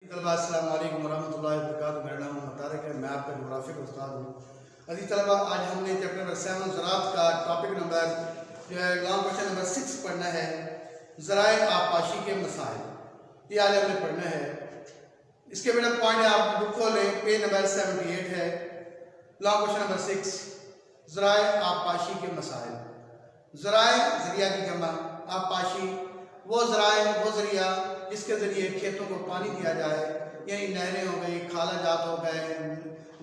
अस्सलाम वालेकुम वरहमतुल्लाहि वबरकातुहू। मेरा नाम मोहम्मद तारिक है, मैं आपका जोग्राफी का उस्ताद हूँ। अजीज तलबा, आज हमने चैप्टर नंबर 7 ज़राअत का टॉपिक नंबर जो है लॉन्ग क्वेश्चन नंबर 6 पढ़ना है। ज़राए आबपाशी के मसाइल, ये आज हमने पढ़ना है। इसके बेटा पॉइंट है, आप बुक खोलें, पेज नंबर 78 है, लॉन्ग क्वेश्चन नंबर 6 ज़राए आबपाशी के मसाइल। ज़राए ज़रिया की जमा, आबपाशी वो ज़राए वो ज़रिया जिसके ज़रिए खेतों को पानी दिया जाए, यानी नहरें हो गई, खाला जात हो गए,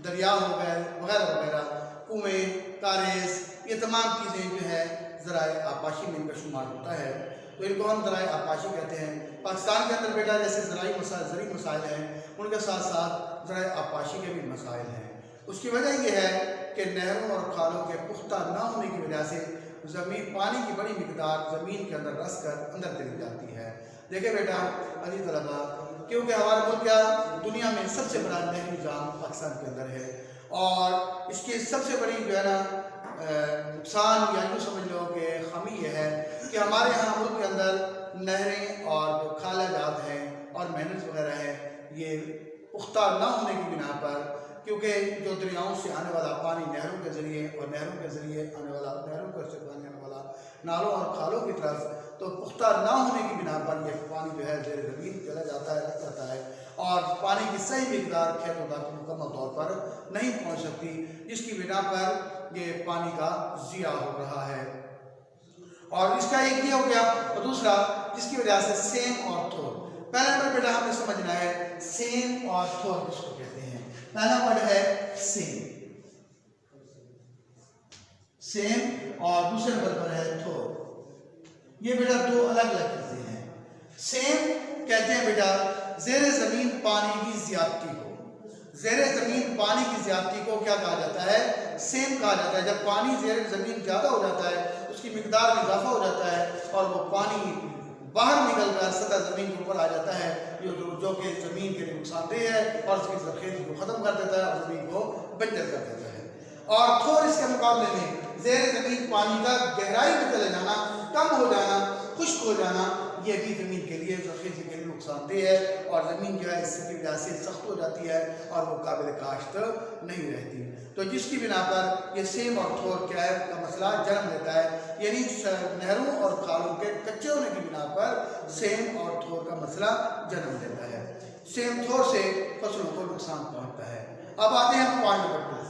दरिया हो गए वगैरह वगैरह, कुएँ, कारेस, ये तमाम चीज़ें जो है ज़राए आबपाशी में इनका शुमार होता है। तो इनको हम ज़राए आबपाशी कहते हैं। पाकिस्तान के अंदर बेटा जैसे ज़रूरी मसाइल हैं, उनके साथ साथ ज़राए आबपाशी के भी मसाइल हैं। उसकी वजह यह है कि नहरों और खालों के पुख्ता न होने की वजह से ज़मीन पानी की बड़ी मिकदार ज़मीन के अंदर रस कर अंदर चली जाती है। देखिए बेटा अजीज तलबा, क्योंकि हमारा मुल्क क्या दुनिया में सबसे बड़ा नहरी निज़ाम पाकिस्तान के अंदर है, और इसकी सबसे बड़ी जो है ना नुकसान या यूँ समझ लो कि खामी यह है कि हमारे यहाँ मुल्क के अंदर नहरें और जो खाला जात हैं और मेहनत वगैरह है, ये पुख्ता ना होने की बिना पर, क्योंकि जो दरियाओं से आने वाला पानी नहरों के ज़रिए और नहरों के ज़रिए आने वाला नहरों से पानी आने वाला नालों और खालों की तरफ, तो पुख्ता ना होने की बिना पर यह पानी जो है ज़ेर ज़मीन चला जाता है, रख जाता है, और पानी की सही मिकदार खेतों तक मुकम्मल तौर पर नहीं पहुँच सकती, जिसकी बिना पर ये पानी का ज़िया हो रहा है। और इसका एक ये हो गया, और दूसरा जिसकी वजह से सेम और थोर। पहला नंबर बेटा हमें समझना है सेम और थोर किसको कहते हैं। पहला वर्ड है सेम, सेम, और दूसरे नंबर पर है थोर। ये बेटा दो अलग अलग चीजें हैं। सेम कहते हैं बेटा ज़ेरे ज़मीन पानी की ज़्यादती को, ज़ेरे ज़मीन पानी की ज़्यादती को क्या कहा जाता है? सेम कहा जाता है। जब पानी ज़ेरे ज़मीन ज़्यादा हो जाता है, उसकी मिकदार में इजाफा हो जाता है और वो पानी बाहर निकलकर सतह ज़मीन के ऊपर आ जाता है, जो कि ज़मीन के लिए नुकसानदेह है और उसकी ज़रख़ेज़ी को ख़त्म कर देता है और ज़मीन को बंजर कर देता है। और थोर इसके मुकाबले में ज़ेरे ज़मीन पानी का गहराई में चले जाना, कम हो जाना, खुश्क हो जाना, ये भी ज़मीन के लिए ज़रख़ेज़ी के लिए नुकसानदेह है, और ज़मीन जो है इसकी वजह से सख्त हो जाती है और वो काबिल काश्त नहीं रहती। तो जिसकी बिना पर ये सेम और थोर क्या है का मसला जन्म लेता है, यानी नहरों और खालों के कच्चे होने की बिना पर सेम और थोर का मसला जन्म लेता है। सेम थोर से फसलों को नुकसान पहुँचता है। अब आते हैं पॉइंट नंबर 2।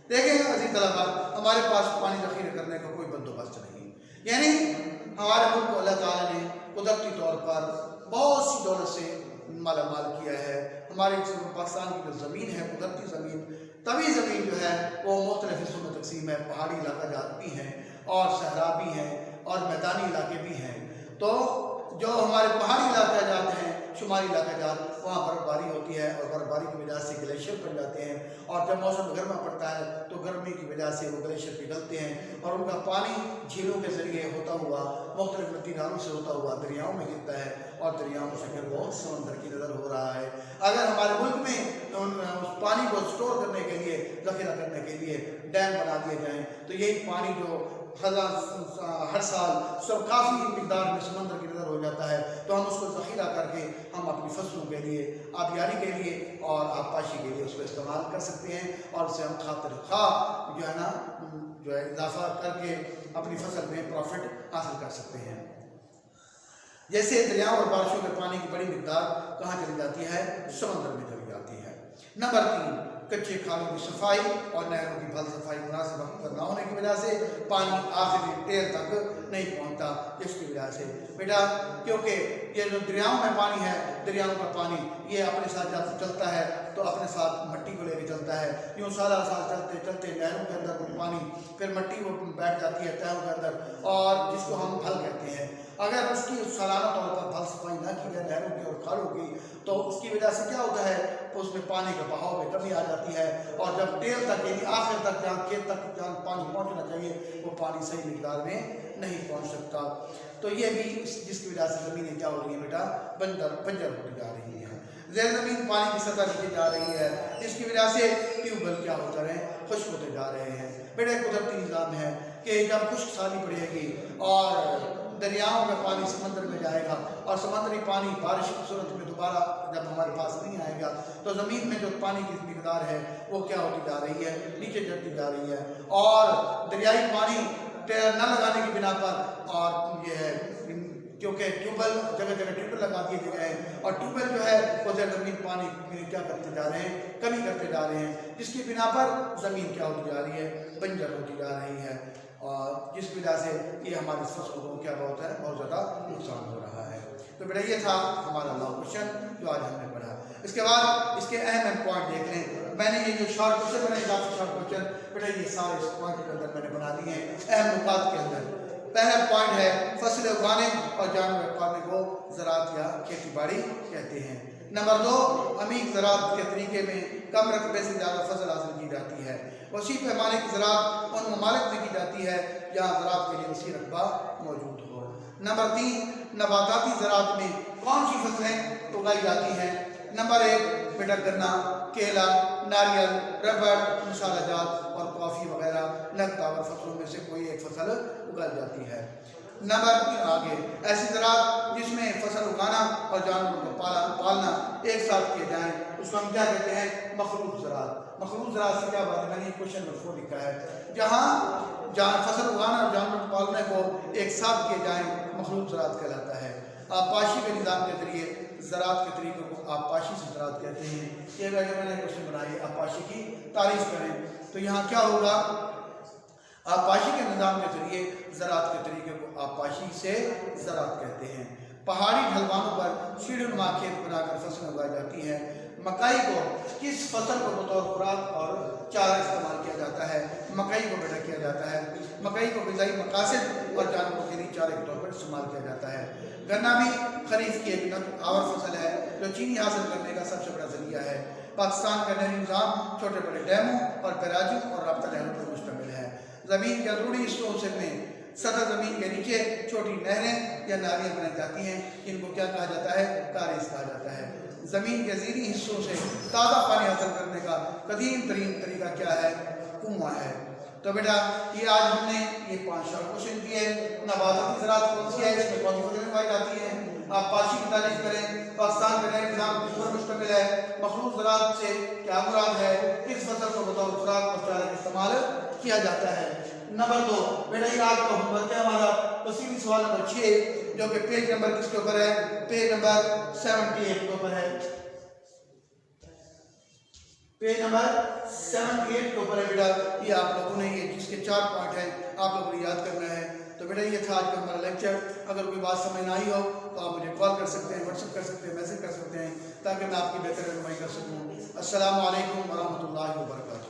देखें अजीज तलबा, हमारे पास पानी ज़ख़ीरा करने का कोई बंदोबस्त नहीं, यानी हमारे मुल्क को अल्लाह ताला ने कुदरती तौर पर बहुत सी दौलत से मालामाल किया है। हमारे पाकिस्तान की जो ज़मीन है, कुदरती ज़मीन, तभी ज़मीन जो है वो मुख्तलिफ हिस्सों में तकसीम है। पहाड़ी इलाका जात भी हैं और सहरा भी हैं और मैदानी इलाके भी हैं। तो जो हमारे पहाड़ी इलाके जाते हैं, शुमारी इलाके जात, वहाँ बर्फ़बारी होती है और बर्फ़बारी की वजह से ग्लेशियर बन जाते हैं, और जब मौसम गर्मा पड़ता है तो गर्मी की वजह से वो ग्लेशियर पिघलते हैं और उनका पानी झीलों के ज़रिए होता हुआ मुख्तलिफ नदी नालों से होता हुआ दरियाओं में गिरता है, और दरियाओं से फिर बहुत समंदर की नज़र हो रहा है। अगर हमारे मुल्क में उस पानी को स्टोर करने के लिए, ज़ख़ीरा करने के लिए डैम बना दिए जाएँ, तो यही पानी जो हर साल सब काफ़ी मिकदार में समंदर की नज़र हो जाता है, तो हम उसको ज़ख़ीरा करके हम अपनी फसलों के लिए, आबियारी के लिए और आबपाशी के लिए उसको इस्तेमाल कर सकते हैं, और उससे हम खातिर खा जो है ना जो है इजाफा करके अपनी फसल में प्रॉफिट हासिल कर सकते हैं। जैसे दरियाओं और बारिशों के पानी की बड़ी मिकदार कहाँ चली जाती है? समंदर में चली जाती है। नंबर 3, कच्चे खालों की सफाई और नहरों की भल सफाई मुनासिब वक्त पर न होने की वजह से पानी आखिरी टेल तक नहीं पहुंचता, जिसकी वजह से बेटा, क्योंकि ये जो दरियाओं में पानी है, दरियाओं का पानी ये अपने साथ जब चलता है तो अपने साथ मिट्टी को लेकर चलता है। यूँ सारा साल चलते चलते नहरों के अंदर वो पानी, फिर मिट्टी वो बैठ जाती है तहों के अंदर, और जिसको हम भल कहते हैं। अगर उसकी सालाना तौर पर भल सफाई ना की जाए नहरों की और खालों की, तो उसकी वजह से क्या होता है, उसमें पानी का बहाव में कमी आ जाती है, और जब टेल तक यानी आखिर तक जहाँ खेत तक जहाँ पानी पहुँचना चाहिए वो पानी सही मिकदार में नहीं पहुँच सकता। तो ये भी जिसकी वजह से ज़मीनें क्या हो रही हैं बेटा, बंजर होती जा रही हैं, ज़ेर ज़मीन पानी की सतह नीचे जा रही है, इसकी वजह से ट्यूबवेल क्या होते रहे, खुश्क होते जा रहे हैं। बेटा कुदरती निज़ाम है कि जब खुश्क साली पड़ेगी और दरियाओं का पानी समंदर में जाएगा और समुद्री पानी बारिश की सूरत में दोबारा जब हमारे पास नहीं आएगा तो ज़मीन में जो पानी की मिकदार है वो क्या होती जा रही है, नीचे चढ़ती जा रही है। और दरियाई पानी न लगाने की बिना पर और ये है क्योंकि ट्यूबवेल जगह जगह ट्यूबवेल लगा दिए गए हैं और ट्यूबवेल जो है वो ज़मीन पानी क्या करते जा रहे हैं, कमी करते जा रहे हैं, जिसकी बिना पर ज़मीन क्या होती जा रही है, बंजर होती जा रही है और जिस वजह से ये हमारी फसलों को क्या बहुत ज़्यादा नुकसान हो रहा है। तो बेटा ये था हमारा लॉ क्वेश्चन जो आज हमने पढ़ा। इसके बाद इसके अहम पॉइंट देख लें। मैंने ये जो शॉर्ट क्वेश्चन बनाए काफ़ी शॉर्ट क्वेश्चन बेटा ये सारे इस पॉइंट के अंदर मैंने बना दिए हैं अहम नुकात के अंदर। पहला पॉइंट है फसल उगाने और जानवर पालने को ज़राअत या खेती बाड़ी कहते हैं। नंबर 2, अमीर ज़राअत के तरीके में कम रकबे से ज़्यादा फसल हासिल की जाती है। वसी पैमाने की ज़राअत उन ममालिक में की जाती है जहाँ ज़राअत के लिए वसी रकबा मौजूद हो। नंबर 3, नबाताती ज़राअत में कौन सी फसलें उगाई जाती हैं? नंबर 1 बेटा गन्ना, केला, नारियल, रबड़, मसाला जात और कॉफ़ी वगैरह नकदावर फसलों में से कोई एक फसल उगाई जाती है। नंबर 3 आगे ऐसी ज़राअत जिसमें फसल उगाना और जानवरों को पालना एक साथ किए जाएँ उसको हम क्या कहते हैं? मखलूत ज़राअत। मखलूत ज़राअत से क्या बात है? मैंने क्वेश्चन में लिखा है जहाँ फसल उगाना और जानवर पालने को एक साथ किए जाएँ मखलूत ज़राअत कहलाता है। आबपाशी के निज़ाम के जरिए ज़राअत के तरीक़ों को आबपाशी से ज़राअत कहते हैं। ये मैंने क्वेश्चन बनाई आबपाशी की तारीफ़ करें तो यहाँ क्या होगा? आबपाशी के निज़ाम के जरिए ज़राअत के तरीके को आबपाशी से ज़राअत कहते हैं। पहाड़ी ढलवानों पर सीढ़ीनुमा खेत बनाकर फसल उगाई जाती है। मकई को किस फसल को बतौर खुराक और चारा इस्तेमाल किया जाता है? मकई को बेटा किया जाता है। मकई को ग़िज़ाई मकासद और जानवरों के लिए चारे के तौर पर इस्तेमाल किया जाता है। गन्ना भी खरीफ की एक नकआवर फसल है जो चीनी हासिल करने का सबसे बड़ा जरिया है। पाकिस्तान का नहरी निज़ाम छोटे बड़े डैमों और बैराजों और राब्ता नहरों पर मुश्तमिल है। ज़मीन के अंदरूनी हिस्सों से में सतह ज़मीन के नीचे छोटी नहरें या नालियाँ बनाई जाती हैं। इनको क्या कहा जाता है? कारिज़ कहा जाता है। ज़मीन के ज़ीरी हिस्सों से ताज़ा पानी हासिल करने का कदीम तरीन तरीका क्या है? कुआं है। तो बेटा ये आज हमने ये 5 शॉर्ट क्वेश्चन किए। नबाताती ज़राअत कौन सी है, इसमें कौन सी फसलें उगाई जाती हैं, आबपाशी की तारीफ करें, पाकिस्तान का नहरी निज़ाम किस पर मुश्तमिल है, मखलूत ज़राअत से क्या मुराद है, किस फसल को बतौर खुराक और चारे का इस्तेमाल किया जाता है। नंबर 2 बेटा ये आज का होमवर्क है हमारा तफसीली सवाल नंबर 6 जो कि पेज नंबर किसके ऊपर है? पेज नंबर 78 के ऊपर है। पेज नंबर 78 के ऊपर है बेटा। ये आप लोगों ने ये जिसके 4 पॉइंट हैं आप लोगों को याद करना है। तो बेटा ये था आज का हमारा लेक्चर। अगर कोई बात समझ ना आई हो तो आप मुझे कॉल कर सकते हैं, व्हाट्सएप कर सकते हैं, मैसेज कर सकते हैं ताकि मैं आपकी बेहतर रहनुमाई कर सकूँ। अस्सलामु अलैकुम व रहमतुल्लाहि व बरकातहू।